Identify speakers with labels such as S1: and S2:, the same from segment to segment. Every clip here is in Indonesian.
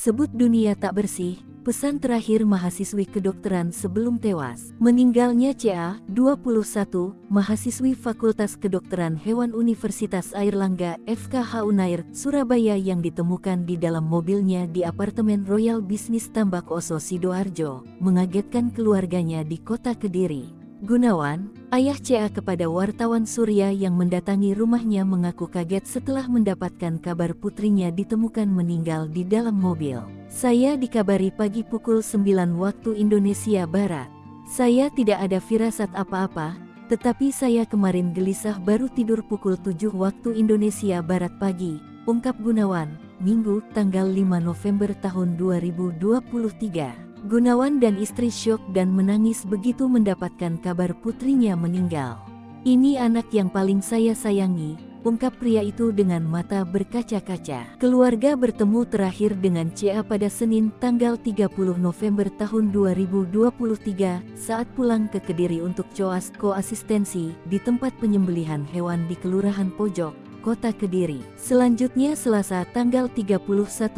S1: Sebut dunia tak bersih, pesan terakhir mahasiswi kedokteran sebelum tewas. Meninggalnya CA, 21, mahasiswi Fakultas Kedokteran Hewan Universitas Airlangga FKH Unair, Surabaya yang ditemukan di dalam mobilnya di apartemen Royal Business Tambak Oso Sidoarjo, mengagetkan keluarganya di kota Kediri. Gunawan, ayah CA kepada wartawan Surya yang mendatangi rumahnya mengaku kaget setelah mendapatkan kabar putrinya ditemukan meninggal di dalam mobil. Saya dikabari pagi pukul 9 waktu Indonesia Barat. Saya tidak ada firasat apa-apa, tetapi saya kemarin gelisah baru tidur pukul 7 waktu Indonesia Barat pagi, ungkap Gunawan, Minggu, tanggal 5 November tahun 2023. Gunawan dan istri syok dan menangis begitu mendapatkan kabar putrinya meninggal. Ini anak yang paling saya sayangi, ungkap pria itu dengan mata berkaca-kaca. Keluarga bertemu terakhir dengan CA pada Senin tanggal 30 November tahun 2023 saat pulang ke Kediri untuk coas koasistensi di tempat penyembelihan hewan di Kelurahan Pojok, Kota Kediri. Selanjutnya Selasa tanggal 31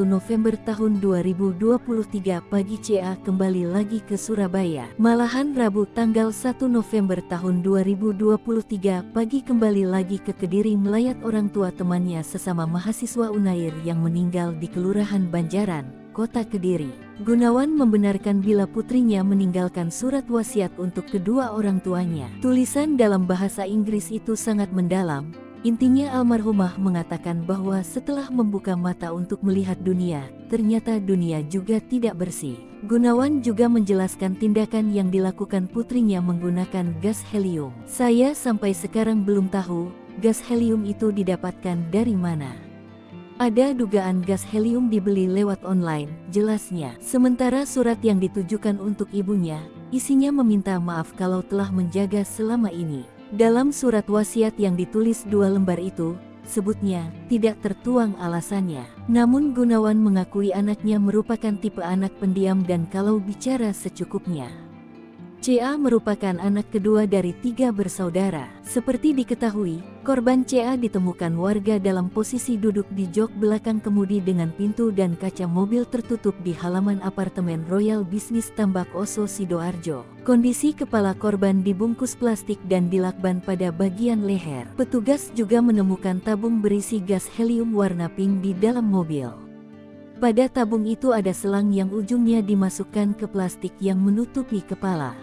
S1: November tahun 2023 pagi CA kembali lagi ke Surabaya. Malahan Rabu tanggal 1 November tahun 2023 pagi kembali lagi ke Kediri melayat orang tua temannya sesama mahasiswa Unair yang meninggal di Kelurahan Banjaran, Kota Kediri. Gunawan membenarkan bila putrinya meninggalkan surat wasiat untuk kedua orang tuanya. Tulisan dalam bahasa Inggris itu sangat mendalam. Intinya almarhumah mengatakan bahwa setelah membuka mata untuk melihat dunia, ternyata dunia juga tidak bersih. Gunawan juga menjelaskan tindakan yang dilakukan putrinya menggunakan gas helium. Saya sampai sekarang belum tahu, gas helium itu didapatkan dari mana. Ada dugaan gas helium dibeli lewat online, jelasnya. Sementara surat yang ditujukan untuk ibunya, isinya meminta maaf kalau telah menjaga selama ini. Dalam surat wasiat yang ditulis 2 lembar itu, sebutnya, tidak tertuang alasannya. Namun Gunawan mengakui anaknya merupakan tipe anak pendiam dan kalau bicara secukupnya. CA merupakan anak kedua dari 3 bersaudara. Seperti diketahui, korban CA ditemukan warga dalam posisi duduk di jok belakang kemudi dengan pintu dan kaca mobil tertutup di halaman apartemen Royal Business Tambak Oso Sidoarjo. Kondisi kepala korban dibungkus plastik dan dilakban pada bagian leher. Petugas juga menemukan tabung berisi gas helium warna pink di dalam mobil. Pada tabung itu ada selang yang ujungnya dimasukkan ke plastik yang menutupi kepala.